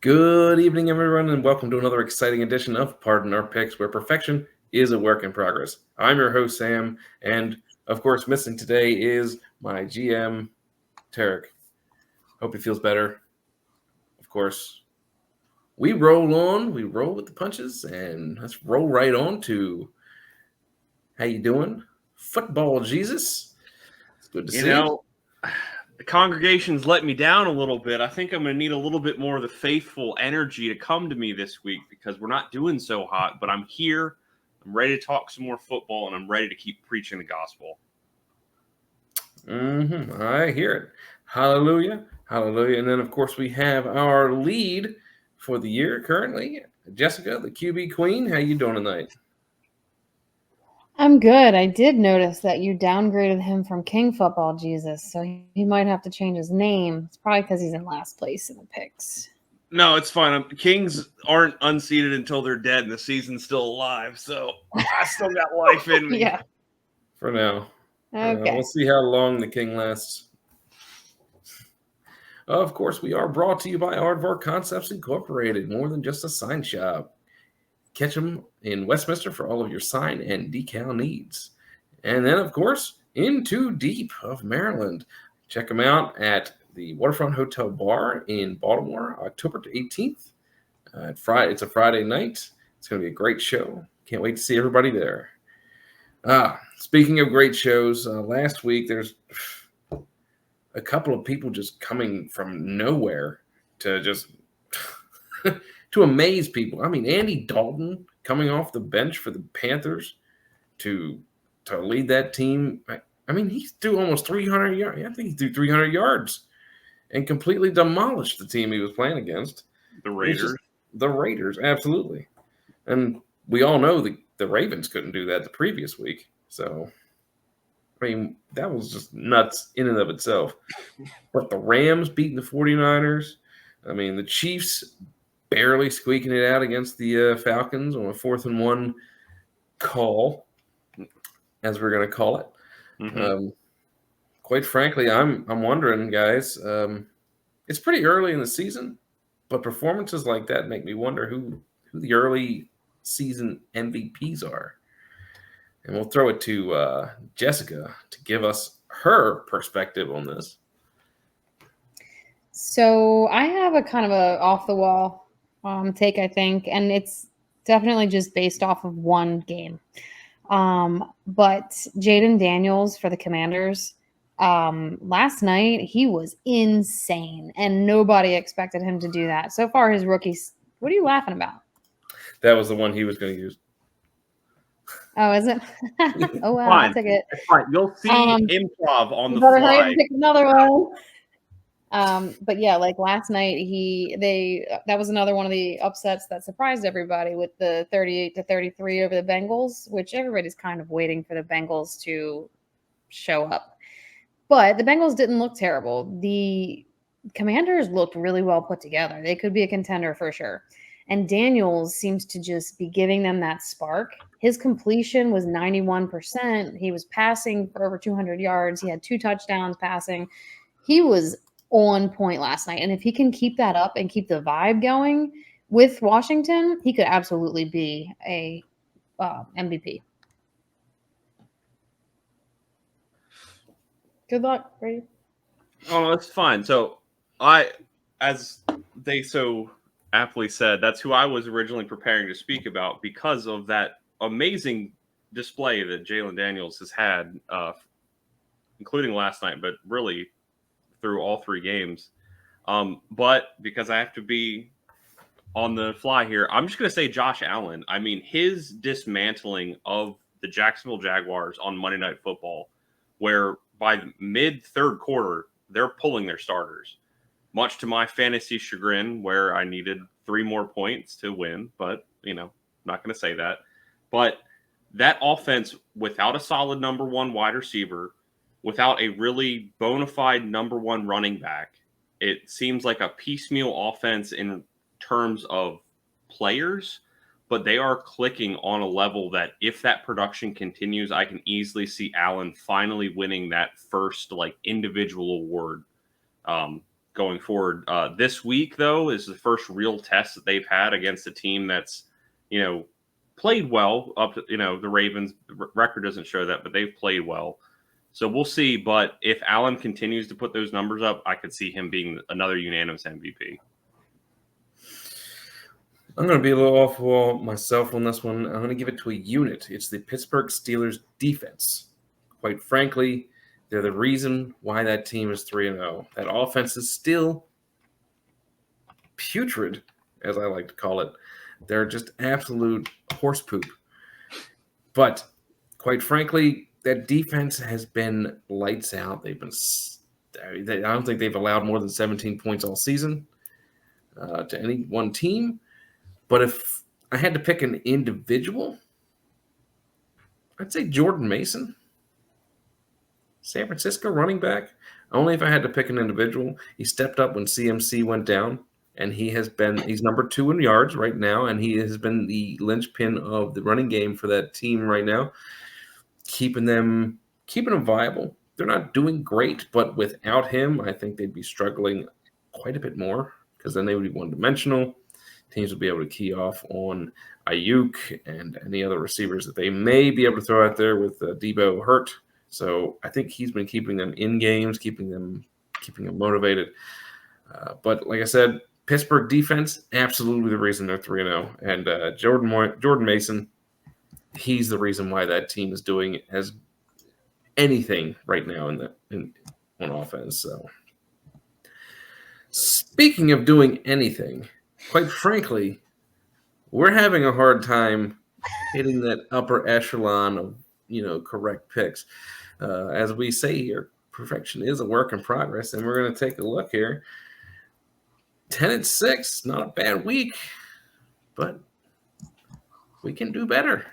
Good evening, everyone, and welcome to another exciting edition of Pardon Our Picks, where perfection is a work in progress. I'm your host, Sam, and of course, missing today is my GM, Tarek. Hope he feels better. Of course, we roll on, we roll with the punches, and let's roll right on to how you doing, football Jesus. It's good to You see you. know, the congregation's let me down a little bit. I think I'm going to need a little bit more of the faithful energy to come to me this week because we're not doing so hot, but I'm here. I'm ready to talk some more football, and I'm ready to keep preaching the gospel. I hear it. Hallelujah. Hallelujah. And then, of course, we have our lead for the year currently, Jessica, the QB queen. How you doing tonight? I'm good. I did notice that you downgraded him from King Football Jesus, so he might have to change his name. It's probably because he's in last place in the picks. No, it's fine. Kings aren't unseated until they're dead and the season's still alive, so I still got life in me. Yeah. For now. Okay. We'll see how long the king lasts. Of course, we are brought to you by Aardvark Concepts Incorporated, more than just a sign shop. Catch them in Westminster for all of your sign and decal needs. And then, of course, in Too Deep of Maryland. Check them out at the Waterfront Hotel Bar in Baltimore, October 18th. It's a Friday night. It's going to be a great show. Can't wait to see everybody there. Speaking of great shows, last week there's a couple of people just coming from nowhere to just to amaze people. I mean, Andy Dalton coming off the bench for the Panthers to lead that team. I mean, he threw almost 300 yards. I think he threw 300 yards and completely demolished the team he was playing against. The Raiders. The Raiders, absolutely. And we all know the Ravens couldn't do that the previous week. So, I mean, that was just nuts in and of itself. But the Rams beating the 49ers. I mean, the Chiefs barely squeaking it out against the Falcons on a 4th-and-1 call, as we're going to call it. Mm-hmm. Quite frankly, I'm wondering, guys. It's pretty early in the season, but performances like that make me wonder who the early season MVPs are. And we'll throw it to Jessica to give us her perspective on this. So I have a kind of a off the wall take, I think, and it's definitely just based off of one game. But Jaden Daniels for the Commanders, last night he was insane, and nobody expected him to do that. So far, his rookies. What are you laughing about? That was the one he was going to use. Oh, is it? Oh well, Fine. I'll take it. It's fine. You'll see improv on the Better hurry up fly. and pick another one. But yeah, like last night, that was another one of the upsets that surprised everybody with the 38-33 over the Bengals, which everybody's kind of waiting for the Bengals to show up. But the Bengals didn't look terrible. The Commanders looked really well put together. They could be a contender for sure. And Daniels seems to just be giving them that spark. His completion was 91%. He was passing for over 200 yards. He had 2 touchdowns passing. He was on point last night. And if he can keep that up and keep the vibe going with Washington, he could absolutely be a MVP. Good luck, Brady. Oh, that's fine. So as they so aptly said, that's who I was originally preparing to speak about because of that amazing display that Jalen Daniels has had, including last night, but really through all 3 games. But because I have to be on the fly here, I'm just going to say Josh Allen. I mean, his dismantling of the Jacksonville Jaguars on Monday Night Football, where by mid 3rd quarter, they're pulling their starters, much to my fantasy chagrin, where I needed 3 more points to win. But, I'm not going to say that. But that offense, without a solid number 1 wide receiver, without a really bona fide number 1 running back, it seems like a piecemeal offense in terms of players, but they are clicking on a level that if that production continues, I can easily see Allen finally winning that first individual award going forward. This week, though, is the first real test that they've had against a team that's, played well. Up to, the Ravens record doesn't show that, but they've played well. So we'll see. But if Allen continues to put those numbers up, I could see him being another unanimous MVP. I'm going to be a little off wall myself on this one. I'm going to give it to a unit. It's the Pittsburgh Steelers defense. Quite frankly, they're the reason why that team is 3-0. That offense is still putrid, as I like to call it. They're just absolute horse poop. But quite frankly, that defense has been lights out. I don't think they've allowed more than 17 points all season to any one team. But if I had to pick an individual, I'd say Jordan Mason. San Francisco running back. Only if I had to pick an individual. He stepped up when CMC went down, and he's number 2 in yards right now, and he has been the linchpin of the running game for that team right now, keeping them viable. They're not doing great, but without him, I think they'd be struggling quite a bit more because then they would be one-dimensional. Teams will be able to key off on Ayuk and any other receivers that they may be able to throw out there with Debo hurt. So I think he's been keeping them in games, keeping them motivated. But like I said, Pittsburgh defense, absolutely the reason they're 3-0. And Jordan Mason, he's the reason why that team is doing as anything right now on offense. So speaking of doing anything, quite frankly, we're having a hard time hitting that upper echelon of correct picks. As we say here, perfection is a work in progress, and we're going to take a look here. 10-6, not a bad week, but we can do better.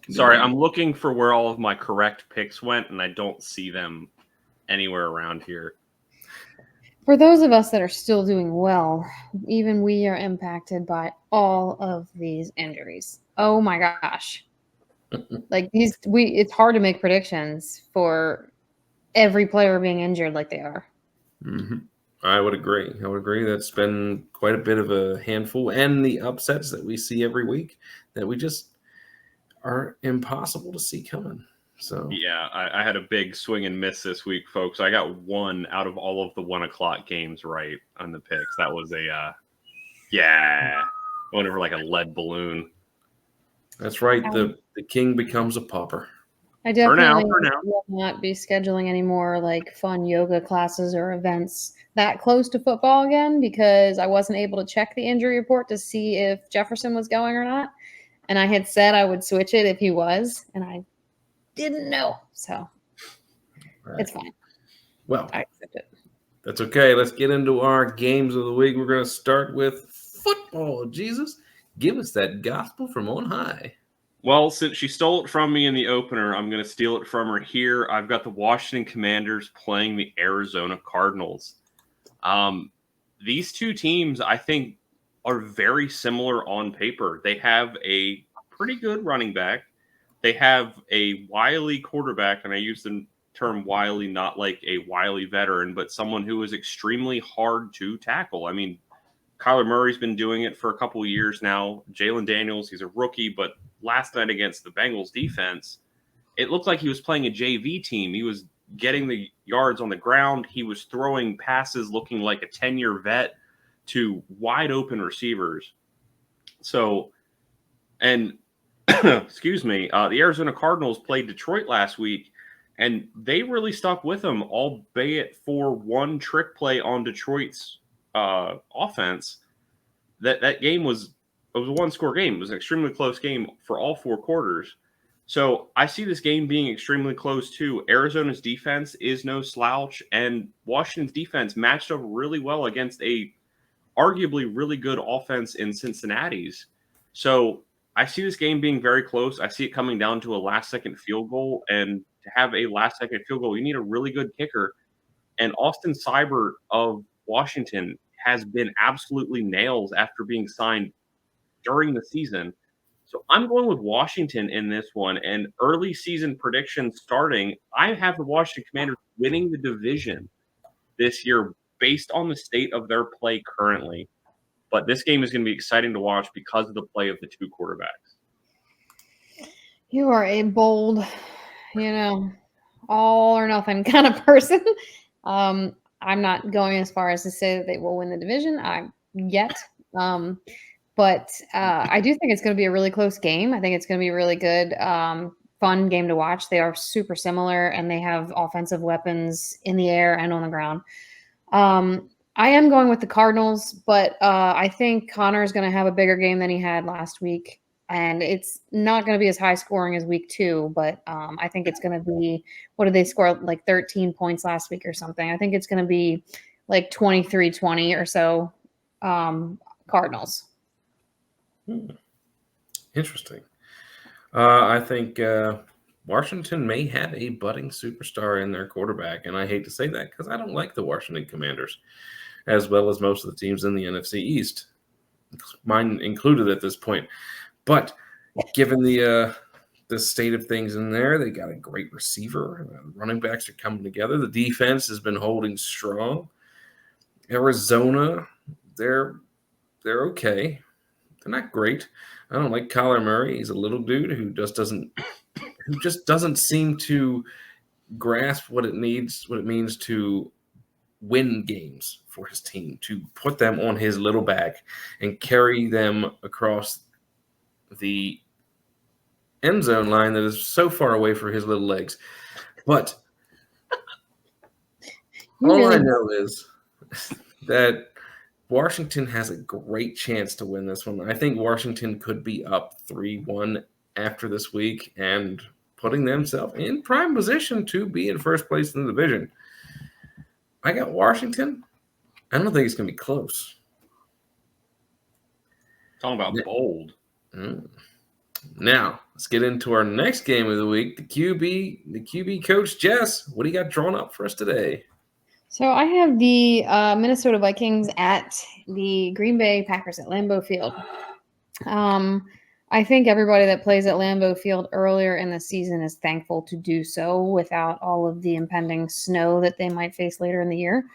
Sorry, I'm looking for where all of my correct picks went, and I don't see them anywhere around here. For those of us that are still doing well, even we are impacted by all of these injuries. Oh my gosh. It's hard to make predictions for every player being injured like they are. Mm-hmm. I would agree. That's been quite a bit of a handful, and the upsets that we see every week that we just are impossible to see coming. So yeah, I had a big swing and miss this week, folks. I got 1 out of all of the 1:00 games right on the picks. That was went over like a lead balloon. That's right. The king becomes a pauper. I definitely will not be scheduling any more like fun yoga classes or events that close to football again because I wasn't able to check the injury report to see if Jefferson was going or not. And I had said I would switch it if he was, and I didn't know. So It's fine. Well, I accept it. That's okay. Let's get into our games of the week. We're going to start with football. Jesus, give us that gospel from on high. Well, since she stole it from me in the opener, I'm going to steal it from her here. I've got the Washington Commanders playing the Arizona Cardinals. These two teams, I think, are very similar on paper. They have a pretty good running back. They have a wily quarterback, and I use the term wily not like a wily veteran, but someone who is extremely hard to tackle. I mean, Kyler Murray's been doing it for a couple of years now. Jalen Daniels, he's a rookie, but last night against the Bengals defense, it looked like he was playing a JV team. He was getting the yards on the ground. He was throwing passes looking like a 10-year vet to wide open receivers. So, and excuse me, the Arizona Cardinals played Detroit last week, and they really stuck with them, albeit for one trick play on Detroit's offense. That game was a one-score game. It was an extremely close game for all four quarters. So I see this game being extremely close too. Arizona's defense is no slouch, and Washington's defense matched up really well against a arguably really good offense in Cincinnati's. So I see this game being very close. I see it coming down to a last-second field goal, and to have a last-second field goal, you need a really good kicker. And Austin Seibert of Washington has been absolutely nails after being signed during the season. So I'm going with Washington in this one. And early season predictions starting, I have the Washington Commanders winning the division this year based on the state of their play currently. But this game is going to be exciting to watch because of the play of the two quarterbacks. You are a bold, all or nothing kind of person. I'm not going as far as to say that they will win the division yet. But I do think it's going to be a really close game. I think it's going to be a really good, fun game to watch. They are super similar, and they have offensive weapons in the air and on the ground. I am going with the Cardinals, but I think Connor is going to have a bigger game than he had last week. And it's not going to be as high scoring as week 2, but I think it's going to be, what did they score? Like 13 points last week or something. I think it's going to be like 23-20 or so Cardinals. Interesting. I think Washington may have a budding superstar in their quarterback, and I hate to say that because I don't like the Washington Commanders, as well as most of the teams in the NFC East, mine included at this point. But given the state of things in there, they got a great receiver. Running backs are coming together. The defense has been holding strong. Arizona, they're okay. They're not great. I don't like Kyler Murray. He's a little dude who just doesn't seem to grasp what it means to win games for his team, to put them on his little back and carry them across the end zone line that is so far away for his little legs. But all I know is that Washington has a great chance to win this one. I think Washington could be up 3-1 after this week and putting themselves in prime position to be in first place in the division. I got Washington. I don't think it's going to be close. Talking about bold. Now, let's get into our next game of the week. The QB coach, Jess. What do you got drawn up for us today? So I have the Minnesota Vikings at the Green Bay Packers at Lambeau Field. I think everybody that plays at Lambeau Field earlier in the season is thankful to do so without all of the impending snow that they might face later in the year.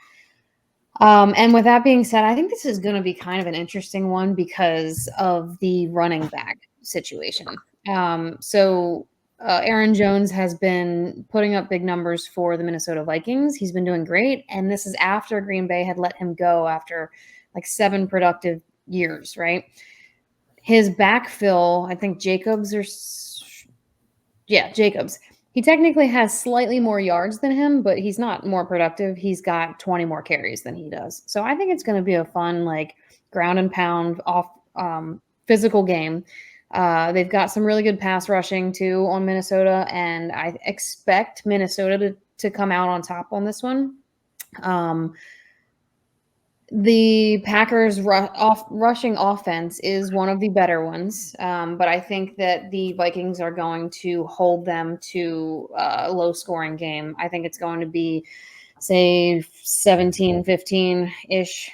And with that being said, I think this is going to be kind of an interesting one because of the running back situation. Aaron Jones has been putting up big numbers for the Minnesota Vikings. He's been doing great. And this is after Green Bay had let him go after like 7 productive years, right? His backfill, I think Jacobs. He technically has slightly more yards than him, but he's not more productive. He's got 20 more carries than he does. So I think it's going to be a fun, like, ground and pound off physical game. They've got some really good pass rushing too on Minnesota, and I expect Minnesota to come out on top on this one. The Packers rushing offense is one of the better ones, but I think that the Vikings are going to hold them to a low-scoring game. I think it's going to be, say, 17-15-ish,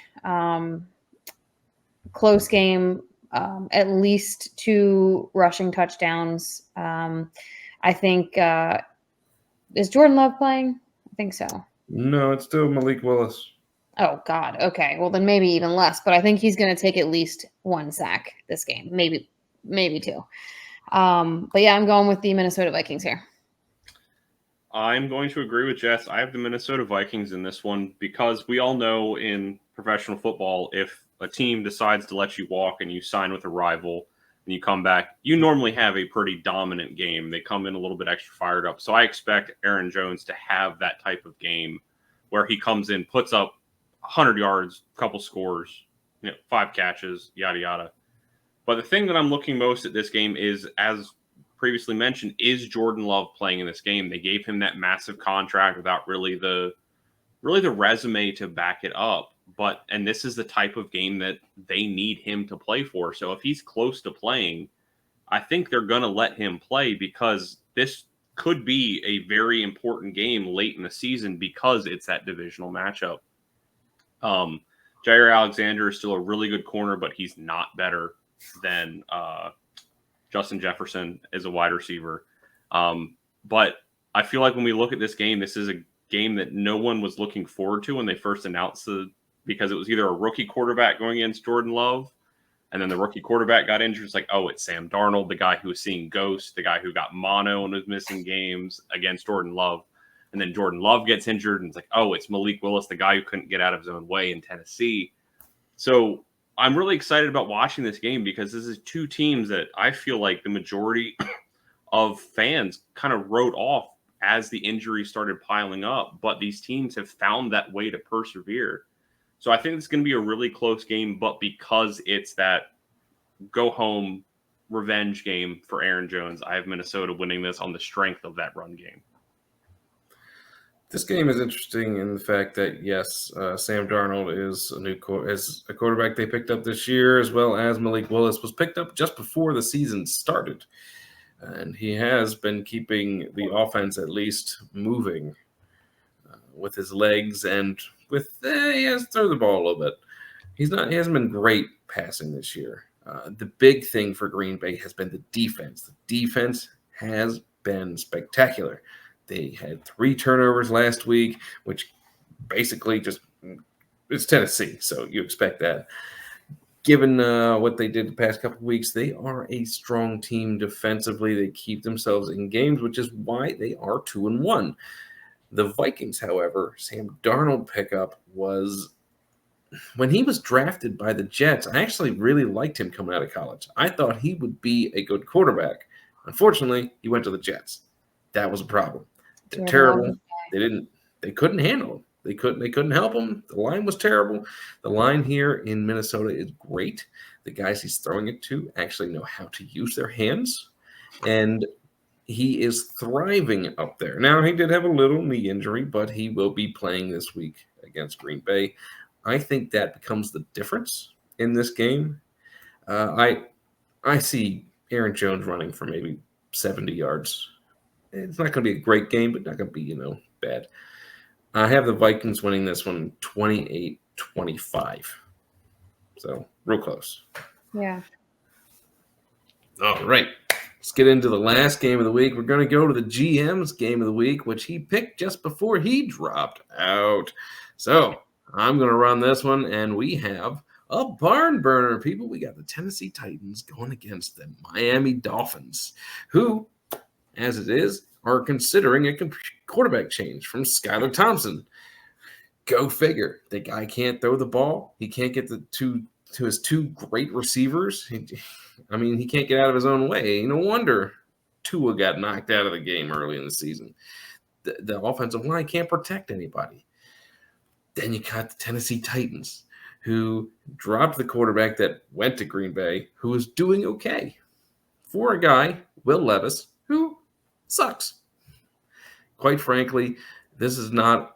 close game, at least 2 rushing touchdowns. I think is Jordan Love playing? I think so. No, it's still Malik Willis. Oh, God. Okay. Well, then maybe even less. But I think he's going to take at least 1 sack this game. Maybe 2. But, yeah, I'm going with the Minnesota Vikings here. I'm going to agree with Jess. I have the Minnesota Vikings in this one because we all know in professional football, if a team decides to let you walk and you sign with a rival and you come back, you normally have a pretty dominant game. They come in a little bit extra fired up. So I expect Aaron Jones to have that type of game where he comes in, puts up 100 yards, couple scores, 5 catches, yada, yada. But the thing that I'm looking most at this game is, as previously mentioned, is Jordan Love playing in this game? They gave him that massive contract without really the resume to back it up. And this is the type of game that they need him to play for. So if he's close to playing, I think they're going to let him play because this could be a very important game late in the season because it's that divisional matchup. Jair Alexander is still a really good corner, but he's not better than Justin Jefferson as a wide receiver. But I feel like when we look at this game, this is game that no one was looking forward to when they first announced because it was either a rookie quarterback going against Jordan Love, and then the rookie quarterback got injured. It's like, oh, it's Sam Darnold, the guy who was seeing ghosts, the guy who got mono and was missing games against Jordan Love. And then Jordan Love gets injured, and it's like, oh, it's Malik Willis, the guy who couldn't get out of his own way in Tennessee. So I'm really excited about watching this game because this is two teams that I feel like the majority of fans kind of wrote off as the injuries started piling up. But these teams have found that way to persevere. So I think it's going to be a really close game, but because it's that go home revenge game for Aaron Jones, I have Minnesota winning this on the strength of that run game. This game is interesting in the fact that, yes, Sam Darnold is a quarterback they picked up this year, as well as Malik Willis was picked up just before the season started. And he has been keeping the offense at least moving with his legs and he has to throw the ball a little bit. He hasn't been great passing this year. The big thing for Green Bay has been the defense. The defense has been spectacular. They had 3 turnovers last week, which basically it's Tennessee, so you expect that. Given what they did the past couple of weeks, they are a strong team defensively. They keep themselves in games, which is why they are 2-1. The Vikings, however, Sam Darnold pickup was when he was drafted by the Jets. I actually really liked him coming out of college. I thought he would be a good quarterback. Unfortunately, he went to the Jets. That was a problem. They're terrible. They couldn't handle him. They couldn't help him. The line was terrible. The line here in Minnesota is great. The guys he's throwing it to actually know how to use their hands, and he is thriving up there. Now, he did have a little knee injury, but he will be playing this week against Green Bay. I think that becomes the difference in this game. I see Aaron Jones running for maybe 70 yards. It's not going to be a great game, but not going to be, bad. I have the Vikings winning this one 28-25. So, real close. Yeah. All right. Let's get into the last game of the week. We're going to go to the GM's game of the week, which he picked just before he dropped out. So, I'm going to run this one, and we have a barn burner, people. We got the Tennessee Titans going against the Miami Dolphins, who, as it is, are considering a quarterback change from Skylar Thompson. Go figure. The guy can't throw the ball. He can't get to his 2 great receivers. He can't get out of his own way. No wonder Tua got knocked out of the game early in the season. The offensive line can't protect anybody. Then you got the Tennessee Titans, who dropped the quarterback that went to Green Bay, who was doing okay for a guy, Will Levis, who sucks. Quite frankly, this is not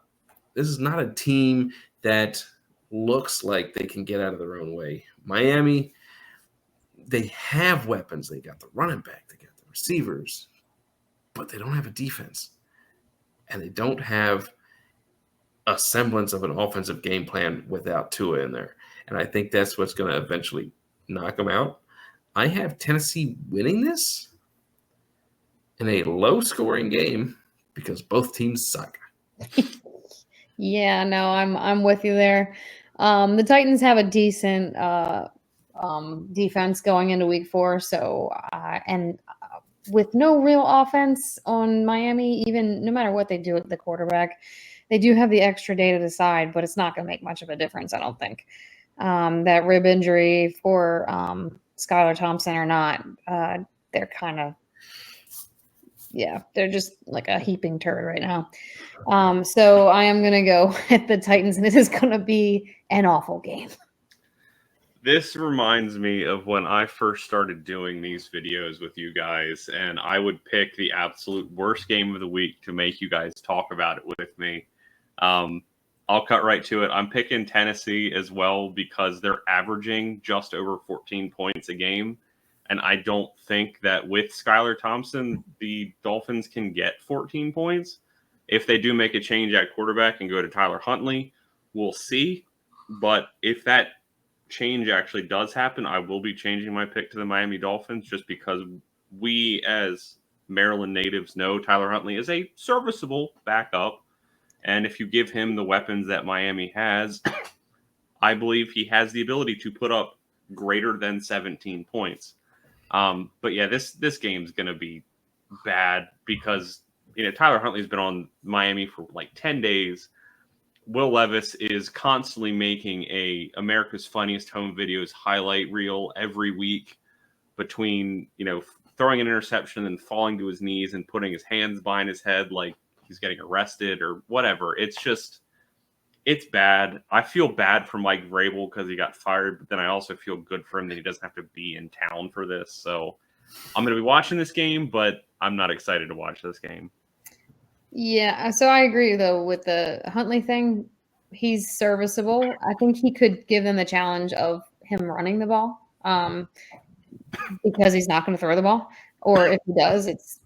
a team that looks like they can get out of their own way. Miami, they have weapons. They got the running back, they got the receivers, but they don't have a defense. And they don't have a semblance of an offensive game plan without Tua in there. And I think that's what's going to eventually knock them out. I have Tennessee winning this in a low-scoring game because both teams suck. Yeah, no, I'm with you there. The Titans have a decent defense going into week 4, so with no real offense on Miami, even no matter what they do at the quarterback, they do have the extra day to decide, but it's not going to make much of a difference, I don't think. That rib injury for Skylar Thompson or not, they're kind of, they're just like a heaping turd right now. So I am going to go at the Titans, and this is going to be an awful game. This reminds me of when I first started doing these videos with you guys, and I would pick the absolute worst game of the week to make you guys talk about it with me. I'll cut right to it. I'm picking Tennessee as well because they're averaging just over 14 points a game. And I don't think that with Skylar Thompson, the Dolphins can get 14 points. If they do make a change at quarterback and go to Tyler Huntley, we'll see. But if that change actually does happen, I will be changing my pick to the Miami Dolphins just because we as Maryland natives know Tyler Huntley is a serviceable backup. And if you give him the weapons that Miami has, I believe he has the ability to put up greater than 17 points. But yeah, this game's going to be bad because Tyler Huntley's been on Miami for like 10 days. Will Levis is constantly making a America's Funniest Home Videos highlight reel every week between, throwing an interception and falling to his knees and putting his hands behind his head like he's getting arrested or whatever. It's bad. I feel bad for Mike Vrabel because he got fired, but then I also feel good for him that he doesn't have to be in town for this. So I'm going to be watching this game, but I'm not excited to watch this game. Yeah, so I agree though with the Huntley thing. He's serviceable. I think he could give them the challenge of him running the ball, because he's not going to throw the ball, or if he does, it's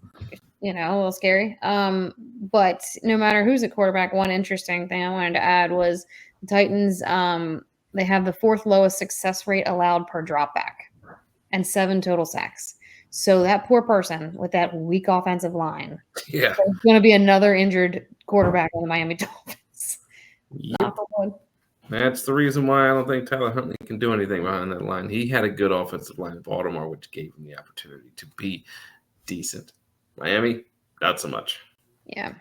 a little scary. But no matter who's at quarterback, one interesting thing I wanted to add was the Titans. They have the 4th lowest success rate allowed per dropback, and 7 total sacks. So that poor person with that weak offensive line, Yeah, there's going to be another injured quarterback on the Miami Dolphins. yep. That's the reason why I don't think Tyler Huntley can do anything behind that line. He had a good offensive line in Baltimore, which gave him the opportunity to be decent. Miami, not so much. Yeah.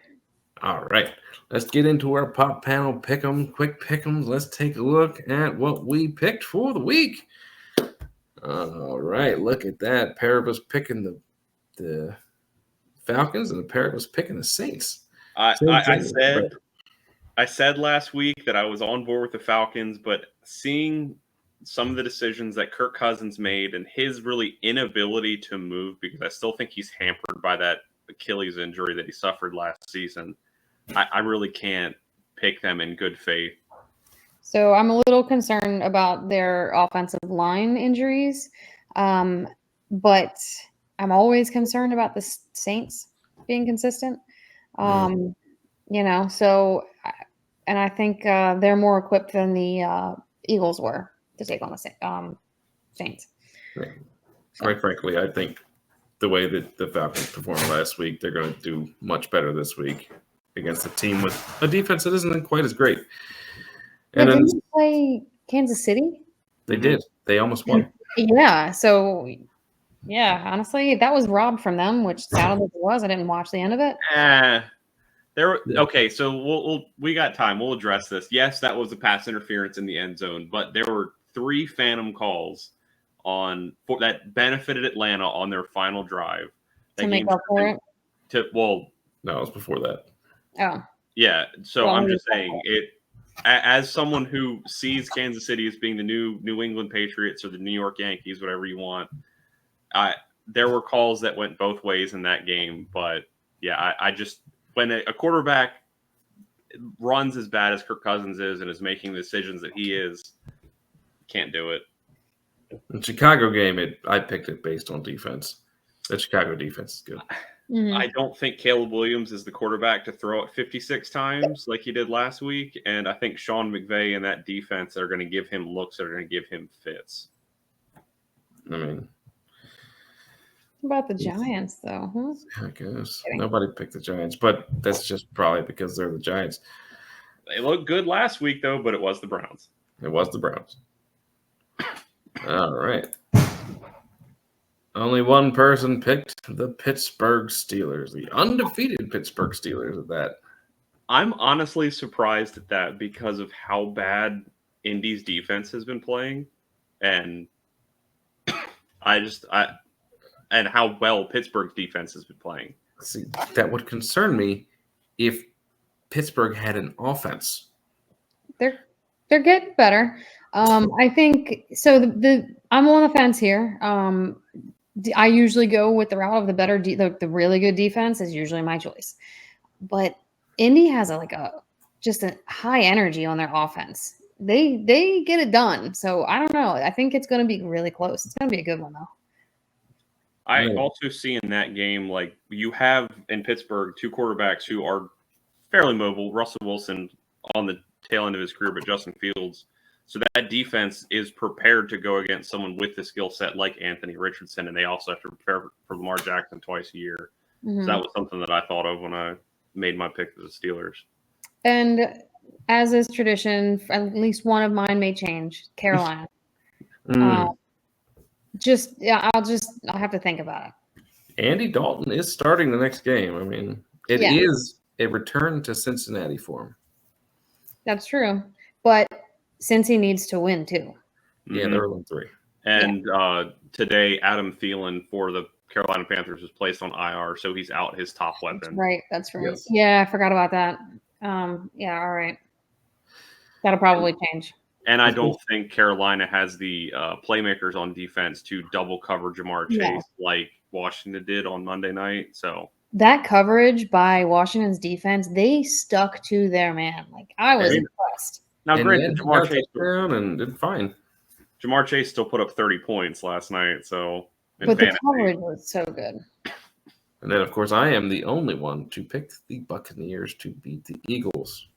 All right, let's get into our pop panel pick'em, quick pick'ems. Let's take a look at what we picked for the week. All right, look at that. A pair of us picking the Falcons and a pair of us picking the Saints. I said last week that I was on board with the Falcons, but seeing some of the decisions that Kirk Cousins made and his really inability to move, because I still think he's hampered by that Achilles injury that he suffered last season, I really can't pick them in good faith. So I'm a little concerned about their offensive line injuries, but I'm always concerned about the Saints being consistent. So, and I think they're more equipped than the Eagles were to take on the Saints. Quite frankly, I think the way that the Falcons performed last week, they're going to do much better this week against a team with a defense that isn't quite as great. And didn't they play Kansas City? They did. They almost won. Yeah. So, yeah, honestly, that was robbed from them, which sounded like it was. I didn't watch the end of it. Okay, so we got time. We'll address this. Yes, that was a pass interference in the end zone, but there were 3 phantom calls that benefited Atlanta on their final drive. To make up for it? No, it was before that. Oh. Yeah, so I'm just saying it. As someone who sees Kansas City as being the New England Patriots or the New York Yankees, whatever you want, there were calls that went both ways in that game. But yeah, I just when a quarterback runs as bad as Kirk Cousins is and is making the decisions that he is, can't do it. The Chicago game, I picked it based on defense. The Chicago defense is good. Mm-hmm. I don't think Caleb Williams is the quarterback to throw it 56 times like he did last week. And I think Sean McVay and that defense are going to give him looks that are going to give him fits. I mean, what about the Giants, though? I guess nobody picked the Giants, but that's just probably because they're the Giants. They looked good last week, though, but it was the Browns. It was the Browns. All right. Only one person picked the Pittsburgh Steelers, the undefeated Pittsburgh Steelers at that. I'm honestly surprised at that because of how bad Indy's defense has been playing. And and how well Pittsburgh's defense has been playing. See, that would concern me if Pittsburgh had an offense. They're getting better. I think so. I'm on the fence here. I usually go with the route of the better, the really good defense is usually my choice. But Indy has just a high energy on their offense. They get it done. So I don't know. I think it's going to be really close. It's going to be a good one though. I also see in that game, like you have in Pittsburgh 2 quarterbacks who are fairly mobile. Russell Wilson on the tail end of his career, but Justin Fields. So that defense is prepared to go against someone with the skill set like Anthony Richardson, and they also have to prepare for Lamar Jackson twice a year. Mm-hmm. So that was something that I thought of when I made my pick for the Steelers. And as is tradition, at least one of mine may change. Carolina. Mm. I'll have to think about it. Andy Dalton is starting the next game. I mean, it is a return to Cincinnati for him. That's true. But Cincy needs to win too. Yeah, they're 0-3. And today, Adam Thielen for the Carolina Panthers was placed on IR, so he's out his top weapon. That's right. Yes. Yeah, I forgot about that. Yeah, all right. That'll probably change. And I don't think Carolina has the playmakers on defense to double cover Jamar Chase like Washington did on Monday night. So that coverage by Washington's defense, they stuck to their man. Like I was impressed. Now, granted, Jamar Chase and did fine. Jamar Chase still put up 30 points last night. So, but the coverage was so good. And then, of course, I am the only one to pick the Buccaneers to beat the Eagles.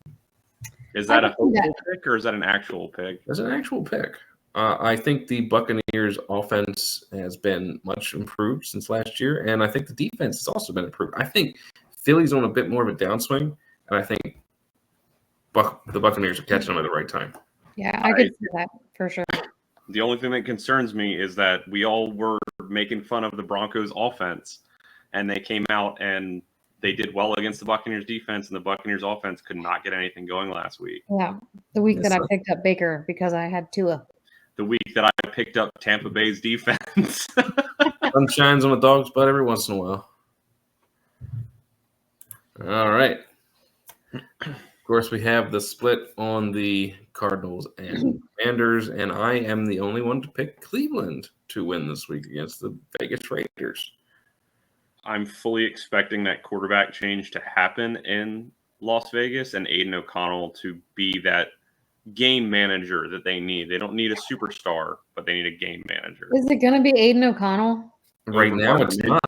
Is that a hopeful pick or is that an actual pick? That's an actual pick. I think the Buccaneers' offense has been much improved since last year, and I think the defense has also been improved. I think Philly's on a bit more of a downswing, and I think the Buccaneers are catching them at the right time. Yeah, I could see that for sure. The only thing that concerns me is that we all were making fun of the Broncos' offense, and they came out and they did well against the Buccaneers defense, and the Buccaneers offense could not get anything going last week. Yeah, the week that I picked up Baker because I had Tua. The week that I picked up Tampa Bay's defense. Sun shines on a dog's butt every once in a while. All right. Of course, we have the split on the Cardinals and Commanders, and I am the only one to pick Cleveland to win this week against the Vegas Raiders. I'm fully expecting that quarterback change to happen in Las Vegas and Aiden O'Connell to be that game manager that they need. They don't need a superstar, but they need a game manager. Is it going to be Aiden O'Connell? Right now, it's not.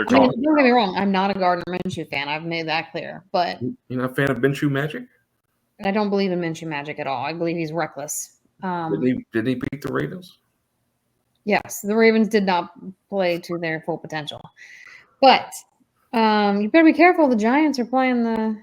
Don't get me wrong. I'm not a Gardner Minshew fan. I've made that clear. But you're not a fan of Minshew magic? I don't believe in Minshew magic at all. I believe he's reckless. Did he beat the Ravens? Yes, the Ravens did not play to their full potential. But you better be careful. The Giants are playing the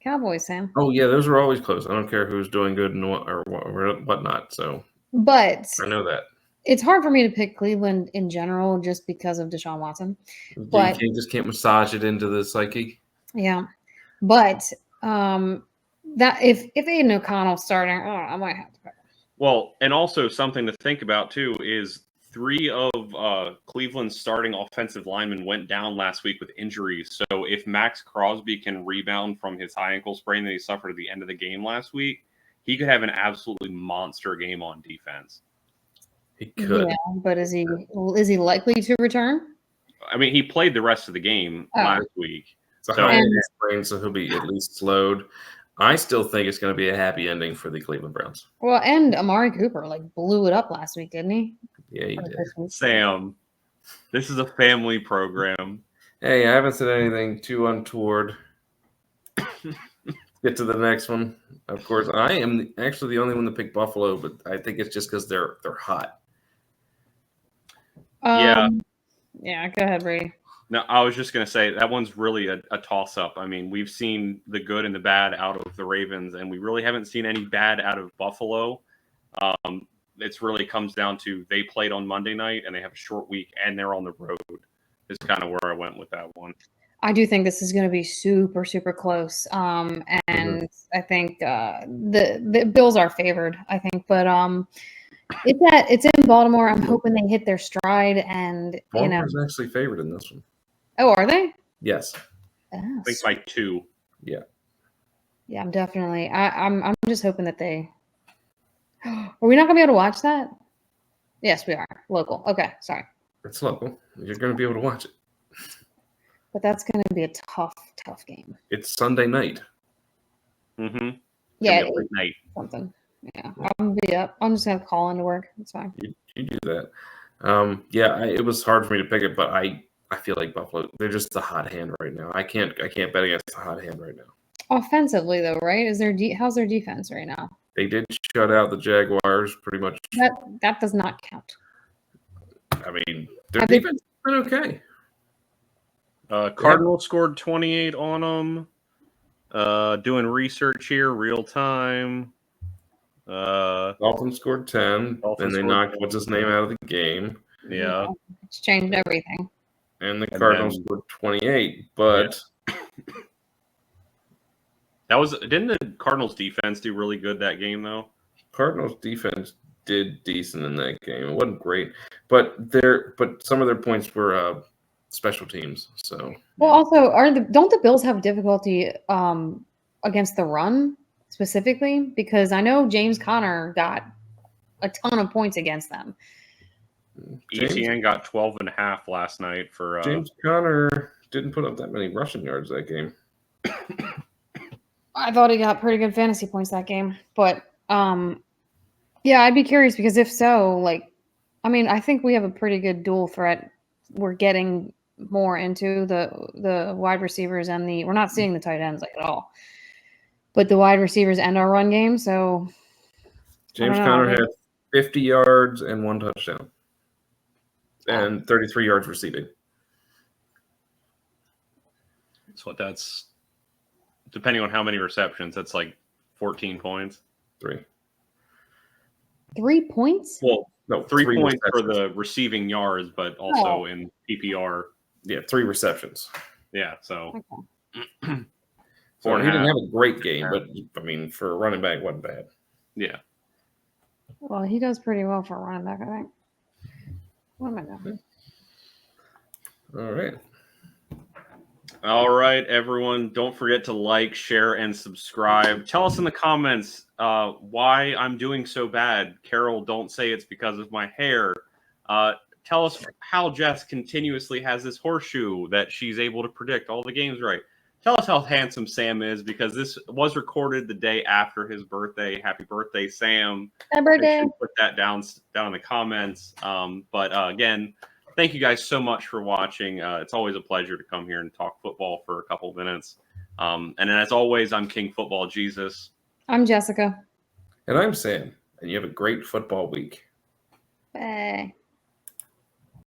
Cowboys, Sam. Oh, yeah, those are always close. I don't care who's doing good or whatnot. So, but I know that. It's hard for me to pick Cleveland in general just because of Deshaun Watson. But you just can't massage it into the psyche. Yeah. But that if Aiden O'Connell's starting, I might have to pick him. Well, and also something to think about too is 3 of Cleveland's starting offensive linemen went down last week with injuries. So if Max Crosby can rebound from his high ankle sprain that he suffered at the end of the game last week, he could have an absolutely monster game on defense. He could. Yeah, but is he likely to return? I mean, he played the rest of the game last week. So he'll be at least slowed. I still think it's going to be a happy ending for the Cleveland Browns. Well, and Amari Cooper blew it up last week, didn't he? Yeah, he did. Sam, this is a family program. Hey, I haven't said anything too untoward. Get to the next one. Of course, I am actually the only one to pick Buffalo, but I think it's just because they're hot. Yeah, go ahead, Brady. No, I was just going to say that one's really a toss-up. I mean, we've seen the good and the bad out of the Ravens, and we really haven't seen any bad out of Buffalo. It's really comes down to they played on Monday night, and they have a short week, and they're on the road. Is kind of where I went with that one. I do think this is going to be super, super close. And I think the Bills are favored, I think. But it's in Baltimore. I'm hoping they hit their stride. And Baltimore's actually favored in this one. Oh, are they? Yes. I think by 2. Yeah. Yeah, I'm definitely. I'm just hoping that they. Are we not going to be able to watch that? Yes, we are. Local. Okay, sorry. It's local. You're going to be able to watch it. But that's going to be a tough game. It's Sunday night. Mm-hmm. Yeah. Night. Something. Yeah. I'm going to be up. I'm just going to call into work. It's fine. You do that. It was hard for me to pick it, but I feel like Buffalo, they're just the hot hand right now. I can't bet against the hot hand right now. Offensively, though, right? How's their defense right now? They did shut out the Jaguars pretty much. That does not count. I mean, their defense has been okay. Cardinals scored 28 on them. Doing research here, real time. Dolphins scored 10, Dolphins and they scored knocked 10. what's his name out of the game. Yeah. It's changed everything. And the And Cardinals then- scored 28, but Didn't the Cardinals defense do really good that game though? Cardinals defense did decent in that game. It wasn't great, but some of their points were special teams. So Well, also, don't the Bills have difficulty against the run specifically? Because I know James Conner got a ton of points against them. ETN got 12.5 last night for James Conner didn't put up that many rushing yards that game. I thought he got pretty good fantasy points that game, but yeah, I'd be curious because if so, like, I mean, I think we have a pretty good dual threat. We're getting more into the wide receivers and we're not seeing the tight ends like at all, but the wide receivers and our run game. So James know, Conner I mean- had 50 yards and 1 touchdown, and 33 yards receiving. that's depending on how many receptions, that's like 14 points. 3 points. Well, No, 3 points for receptions. the receiving yards, but also in PPR. Yeah, 3 receptions. Yeah, so Okay. So he didn't 4.5. have a great game, but I mean, for a running back, wasn't bad. Yeah. Well, he does pretty well for a running back, I think. What am I doing? All right. All right, everyone. Don't forget to like, share, and subscribe. Tell us in the comments why I'm doing so bad. Carol, don't say it's because of my hair. Tell us how Jess continuously has this horseshoe that she's able to predict all the games right. Tell us how handsome Sam is, because this was recorded the day after his birthday. Happy birthday, Sam. Happy Make birthday. sure you put that down in the comments. But again, thank you guys so much for watching. It's always a pleasure to come here and talk football for a couple minutes. And as always, I'm King Football Jesus. I'm Jessica. And I'm Sam, and you have a great football week. Bye.